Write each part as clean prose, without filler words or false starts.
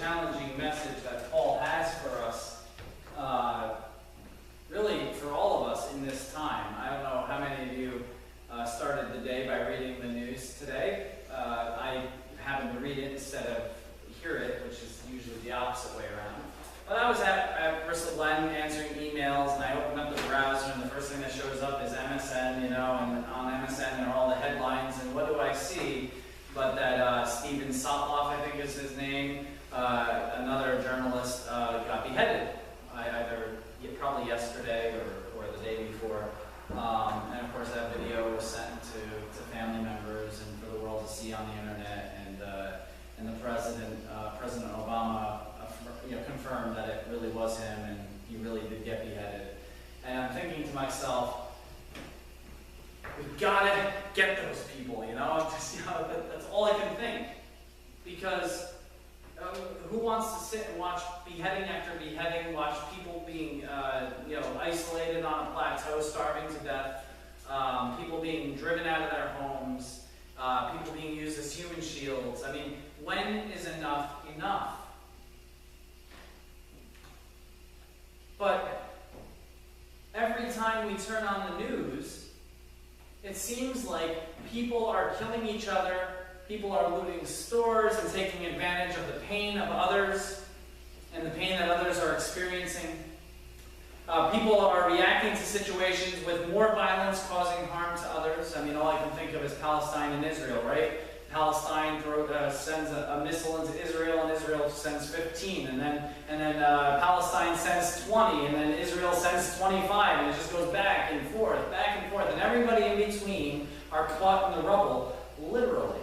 challenging message that Paul has for us, really for all of us in this time. I don't know how many of you started the day by reading the news today. I happened to read it instead of hear it, which is usually the opposite way around. But I was at Bristol Glen answering emails, and I opened up the browser, and the first thing that shows up is MSN, and on MSN there are all the headlines, and what do I see but that Steven Sotloff, I think is his name, another journalist, got beheaded, probably yesterday or the day before. And of course that video was sent to family members and for the world to see on the internet, and the President Obama confirmed that it really was him and he really did get beheaded. And I'm thinking to myself, we've got to get those people, that's all I can think. Because who wants to sit and watch beheading after beheading, watch people being isolated on a plateau, starving to death, people being driven out of their homes, people being used as human shields? I mean, when is enough enough? But every time we turn on the news, it seems like people are killing each other, people are looting stores and taking advantage of the pain of others and the pain that others are experiencing. People are reacting to situations with more violence, causing harm to others. I mean, all I can think of is Palestine and Israel, right? Palestine sends a missile into Israel, and Israel sends 15, and then Palestine sends 20, and then Israel sends 25, and it just goes back and forth, and everybody in between are caught in the rubble, literally.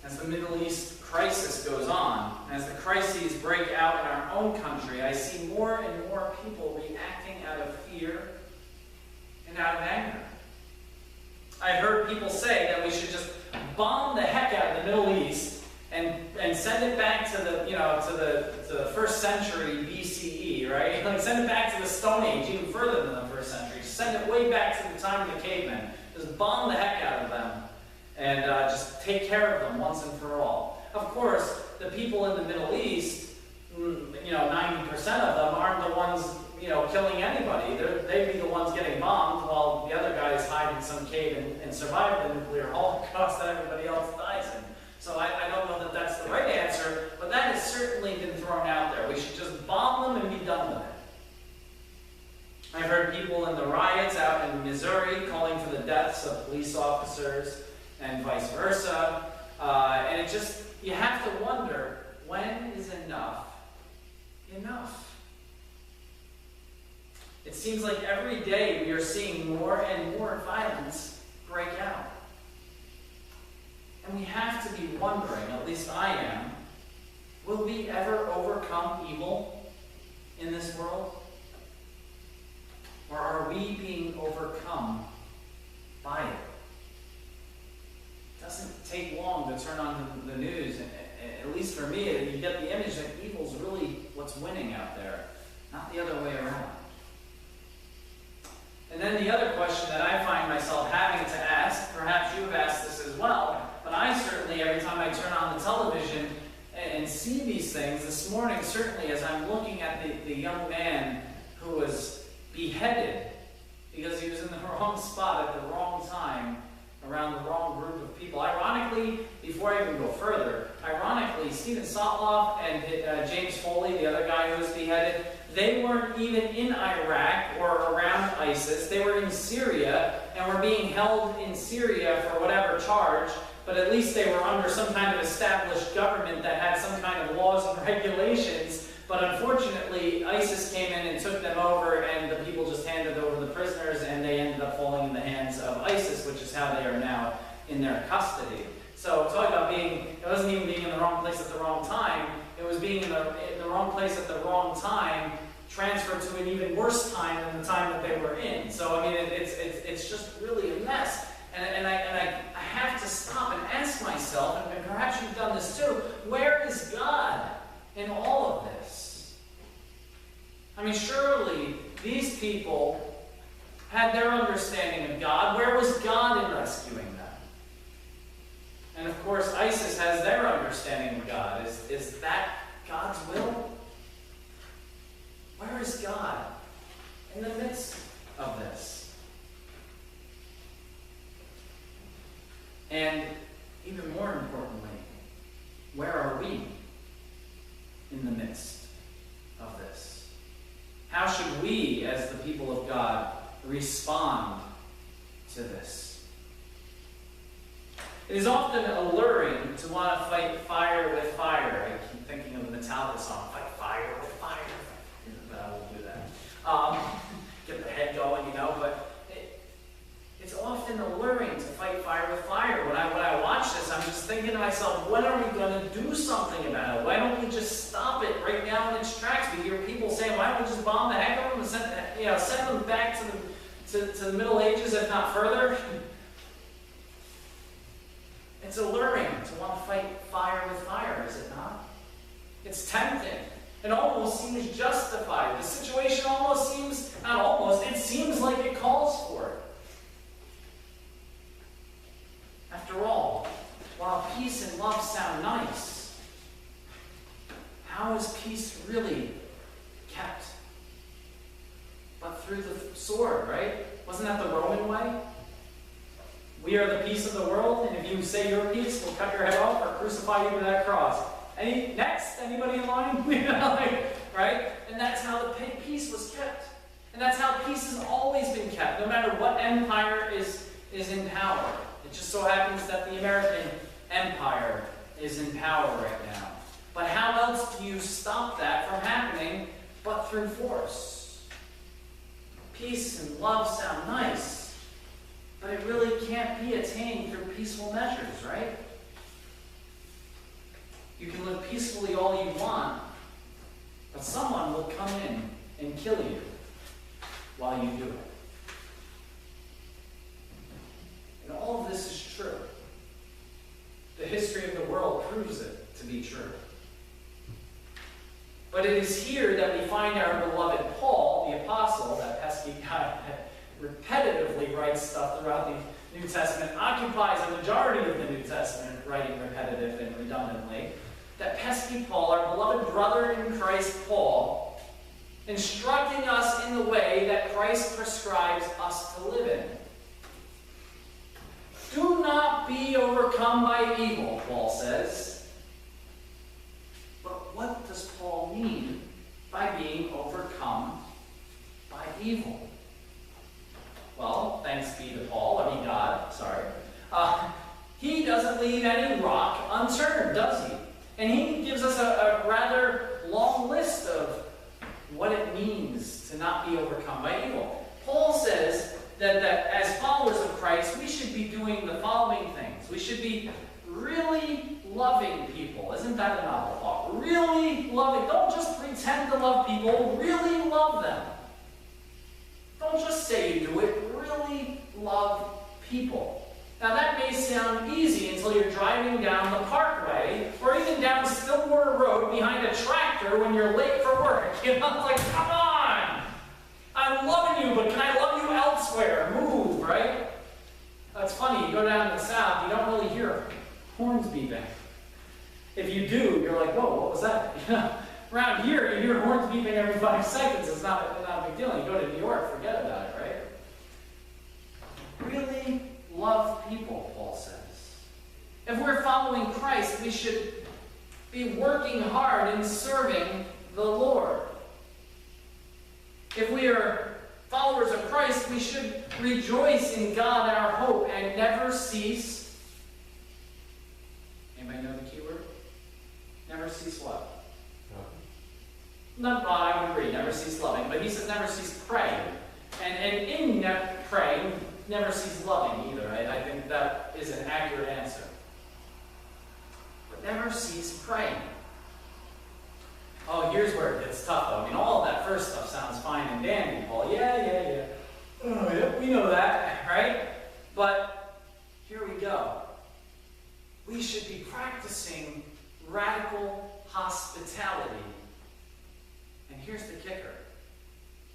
As the Middle East crisis goes on, as the crises break out in our own country, I see more and more people reacting out of fear and out of anger. I've heard people say that we should just bomb the heck out of the Middle East and send it back to the first century BCE, right? Like send it back to the Stone Age, even further than the first century. Send it way back to the time of the cavemen. Just bomb the heck out of them and just take care of them once and for all. Of course, the people in the Middle East, 90% of them aren't the ones killing anybody. They'd be the ones getting bombed while the other guys hide in some cave and survive the nuclear holocaust that everybody else dies in. So I don't know that that's the right answer, but that has certainly been thrown out there. We should just bomb them and be done with it. I've heard people in the riots out in Missouri calling for the deaths of police officers and vice versa. And you have to wonder, when is enough enough? It seems like every day we are seeing more and more violence break out. And we have to be wondering, at least I am, will we ever overcome evil in this world? Or are we being overcome by it? It doesn't take long to turn on the news. At least for me, you get the image that evil's really what's winning out there, not the other way around. And then the other question that I find myself having to ask, perhaps you've asked this as well, but I certainly, every time I turn on the television and see these things, this morning certainly as I'm looking at the young man who was beheaded because he was in the wrong spot at the wrong time, around the wrong group of people. Ironically, before I even go further, Steven Sotloff and James Foley, the other guy who was beheaded, they weren't even in Iraq or around ISIS. They were in Syria and were being held in Syria for whatever charge, but at least they were under some kind of established government that had some kind of laws and regulations. But unfortunately, ISIS came in and took them over, and the people just handed over the prisoners, and they ended up falling in the hands of ISIS, which is how they are now in their custody. So talk about it wasn't even being in the wrong place at the wrong time. It was being in the wrong place at the wrong time, transferred to an even worse time than the time that they were in. So I mean, it's just really a mess. And I have to stop and ask myself, and perhaps you've done this too, where is God in all of this? I mean, surely these people had their understanding of God. Where was God in rescuing them? And of of course, ISIS has their understanding of God. Is that God's will? Where is God in the midst of this? And even more importantly, where are we in the midst of this? How should we, as the people of God, respond to this? It is often alluring to want to fight fire with fire. I keep thinking of the Metallica song, fight fire with fire. But I won't do that. Get the head going, but it's often alluring to fight fire with fire. When I watch this, I'm just thinking to myself, when are we going to do something about it? Why don't we just stop it right now in its tracks? We hear people saying, why don't we just bomb the heck out of them and send them back to the Middle Ages, if not further? It's alluring to want to fight fire with fire, is it not? It's tempting. It almost seems justified. The situation almost seems, not almost, it seems like it calls for it. After all, while peace and love sound nice, how is peace really kept? But through the sword, right? Wasn't that the Roman way? We are the peace of the world, and if you say your peace, we'll cut your head off or crucify you to that cross. Next? Anybody in line? Right? And that's how the peace was kept. And that's how peace has always been kept, no matter what empire is in power. It just so happens that the American empire is in power right now. But how else do you stop that from happening but through force? Peace and love sound nice, but it really can't be attained through peaceful measures, right? You can live peacefully all you want, but someone will come in and kill you while you do it. And all of this is true. The history of the world proves it to be true. But it is here that we find our beloved Paul, the apostle, that pesky guy that repetitively writes stuff throughout the New Testament, occupies a majority of the New Testament, writing repetitive and redundantly. That pesky Paul, our beloved brother in Christ Paul, instructing us in the way that Christ prescribes us to live in. Do not be overcome by evil, Paul says. But what does Paul mean by being overcome by evil? Well, thanks be to Paul, God, sorry. He doesn't leave any rock unturned, does he? And he gives us a rather long list of what it means to not be overcome by evil. Paul says that as followers of Christ, we should be doing the following things. We should be really loving people. Isn't that a novel thought? Really loving. Don't just pretend to love people. Really love them. Don't just say you do it. Really love people. Now that may sound easy until you're driving down the parkway or even down Stillwater Road behind a tractor when you're late for work. It's like, come on! I'm loving you, but can I love you elsewhere? Move, right? It's funny, you go down to the south, you don't really hear horns beeping. If you do, you're like, whoa, what was that? Around here, you hear horns beeping every 5 seconds. It's not a big deal. You go to New York, forget about it, right? Really love people, Paul says. If we're following Christ, we should be working hard in serving the Lord. If we are followers of Christ, we should rejoice in God, our hope, and never cease. Anybody know the key word? Never cease what? Not, well, I would agree, never cease loving, but he says never cease praying. And in praying, never cease loving either. I think that is an accurate answer. But never cease praying. Oh, here's where it gets tough, though. I mean, all of that first stuff sounds fine and dandy, Paul. Yeah. Oh, yeah, we know that, right? But here we go. We should be practicing radical hospitality. And here's the kicker.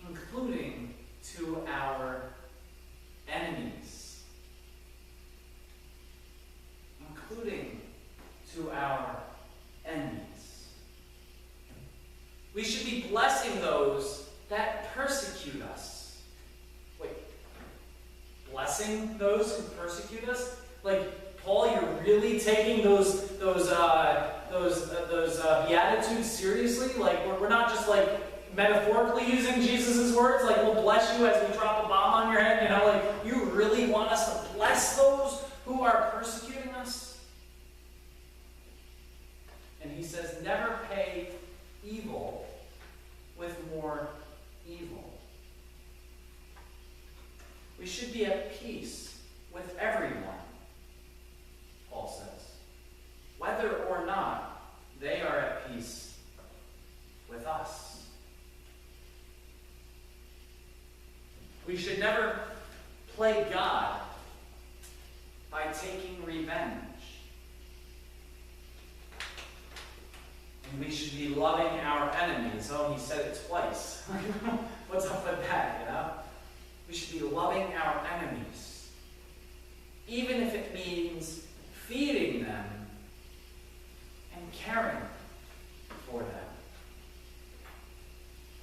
Including to our enemies. Including to our enemies. We should be blessing those that persecute us. Wait, blessing those who persecute us? Like, Paul, you're really taking those beatitudes seriously? Like, we're not just like metaphorically using Jesus' words, like we'll bless you as we drop a bomb on your head, you know, like you really want us to bless those who are persecuting us? And he says, never pay evil with more evil. We should be at peace with everyone, Paul says, whether or not they are at peace with us. We should never play God by taking revenge. And we should be loving our enemies. Oh, he said it twice. What's up with that, you know? We should be loving our enemies, even if it means feeding them and caring for them.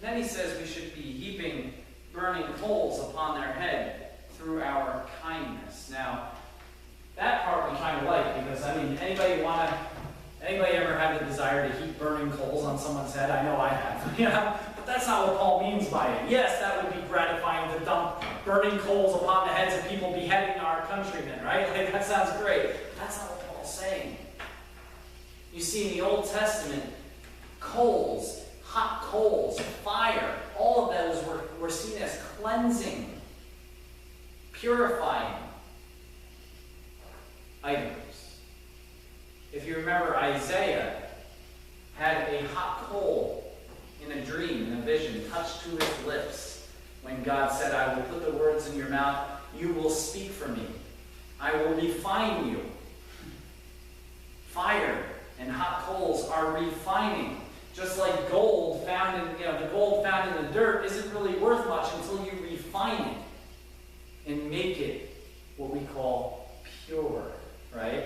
And then he says we should be heaping burning coals upon their head through our kindness. Now, that part we kind of like, because, I mean, anybody ever had the desire to heap burning coals on someone's head? I know I have, you know? But that's not what Paul means by it. Yes, that would be gratifying to dump burning coals upon the heads of people beheading our countrymen, right? Like, that sounds great. But that's not what Paul's saying. You see, in the Old Testament, coals, hot coals, fire, all of those were seen as cleansing, purifying items. If you remember, Isaiah had a hot coal in a dream, in a vision, touched to his lips when God said, I will put the words in your mouth, you will speak for me. I will refine you. Fire and hot coals are refining. Just like gold found in, the gold found in the dirt isn't really worth much until you refine it and make it what we call pure, right?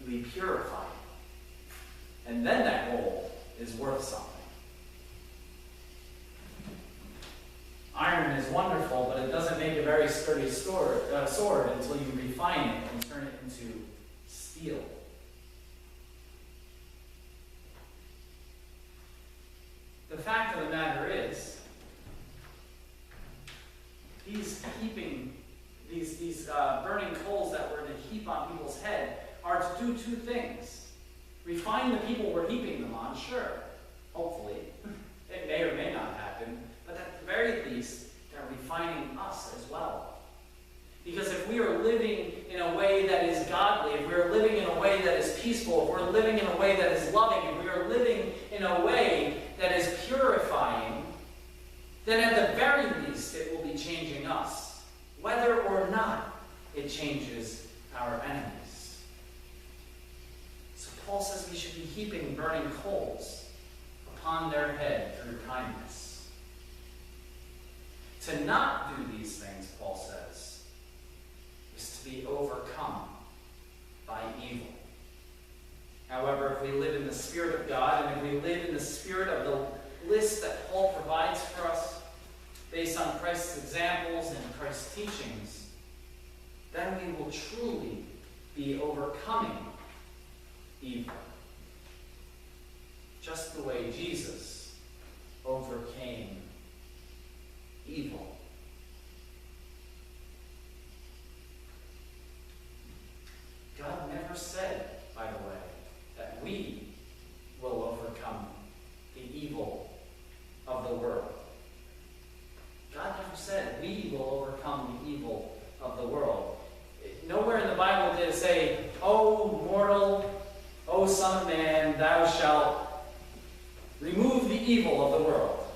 We purify it. And then that gold is worth something. Iron is wonderful, but it doesn't make a very sturdy sword until you refine it and turn it into steel. The fact of the matter is, these burning coals that we're to heap on people's head are to do two things. Refine the people we're heaping them on, sure, hopefully. It may or may not happen, but at the very least, they're refining us as well. Because if we are living in a way that is godly, if we are living in a way that is peaceful, if we're living in a way that is loving, if we are living in a way that is purifying, then at the very least it will be changing us, whether or not it changes our enemies. So Paul says we should be heaping burning coals upon their head through kindness. To not do these things, Paul says, is to be overcome by evil. However, if we live in the Spirit of God, and if we live in the spirit of the list that Paul provides for us, based on Christ's examples and Christ's teachings, then we will truly be overcoming evil. Just the way Jesus overcame evil. God never said, by the way, that we will overcome the evil of the world. God never said we will overcome the evil of the world. Nowhere in the Bible did it say, O mortal, O son of man, thou shalt remove the evil of the world.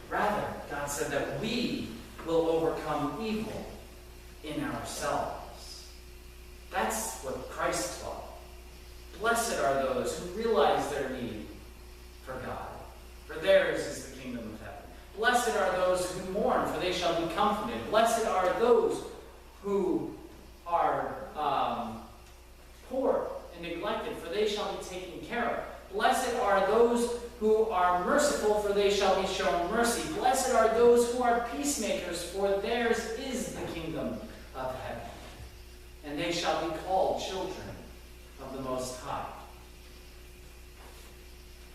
Rather, God said that we will overcome evil in ourselves. That's what Christ taught. Blessed are those who realize their need for God, for theirs is the kingdom of heaven. Blessed are those who mourn, for they shall be comforted. Blessed are those who are neglected, for they shall be taken care of. Blessed are those who are merciful, for they shall be shown mercy. Blessed are those who are peacemakers, for theirs is the kingdom of heaven. And they shall be called children of the Most High.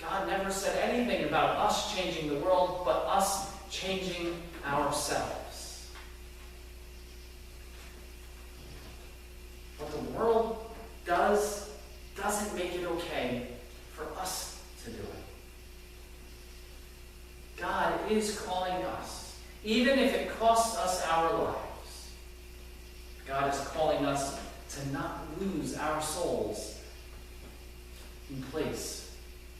God never said anything about us changing the world, but us changing ourselves. What the world doesn't make it okay for us to do it. God is calling us, even if it costs us our lives. God is calling us to not lose our souls in place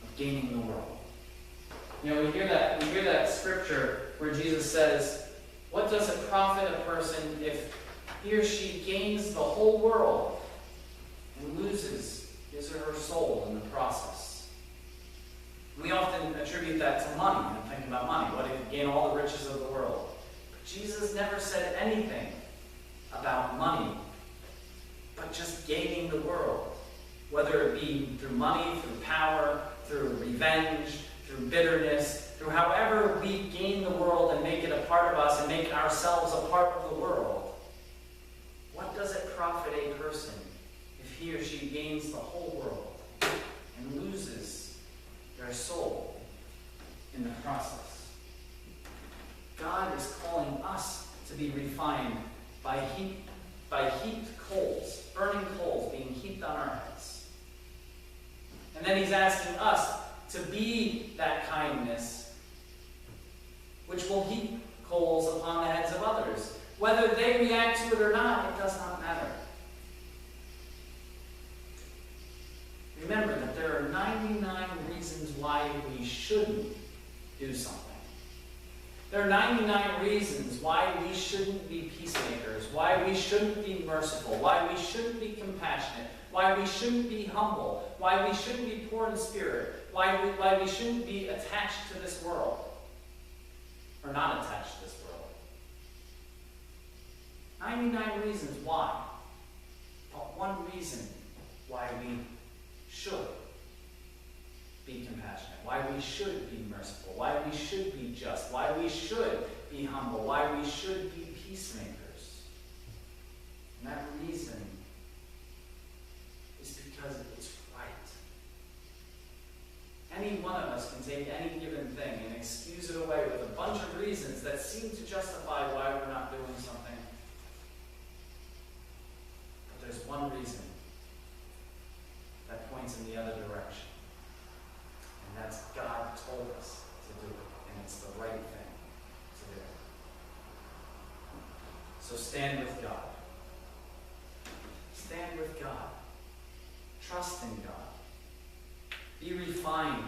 of gaining the world. You know, we hear that scripture where Jesus says, "What does it profit a person if he or she gains the whole world and loses his or her soul in the process?" We often attribute that to money and think about money. What if you gain all the riches of the world? But Jesus never said anything about money, but just gaining the world. Whether it be through money, through power, through revenge, through bitterness, through however we gain the world and make it a part of us and make ourselves a part of the world. What does it profit a person if he or she gains the whole world and loses their soul in the process? God is calling us to be refined by heaped coals, burning coals being heaped on our heads. And then he's asking us to be that kindness which will heap coals upon the heads of others. Whether they react to it or not, it does not matter. Remember that there are 99 reasons why we shouldn't do something. There are 99 reasons why we shouldn't be peacemakers, why we shouldn't be merciful, why we shouldn't be compassionate, why we shouldn't be humble, why we shouldn't be poor in spirit, why we shouldn't be attached to this world, or not attached to this world. 99 reasons why, but one reason why we should be compassionate, why we should be merciful, why we should be just, why we should be humble, why we should be peacemakers. And that reason is because it's right. Any one of us can take any given thing and excuse it away with a bunch of reasons that seem to justify why we're not doing something. But there's one reason that points in the other direction. And that's God told us to do it. And it's the right thing to do. So stand with God. Stand with God. Trust in God. Be refined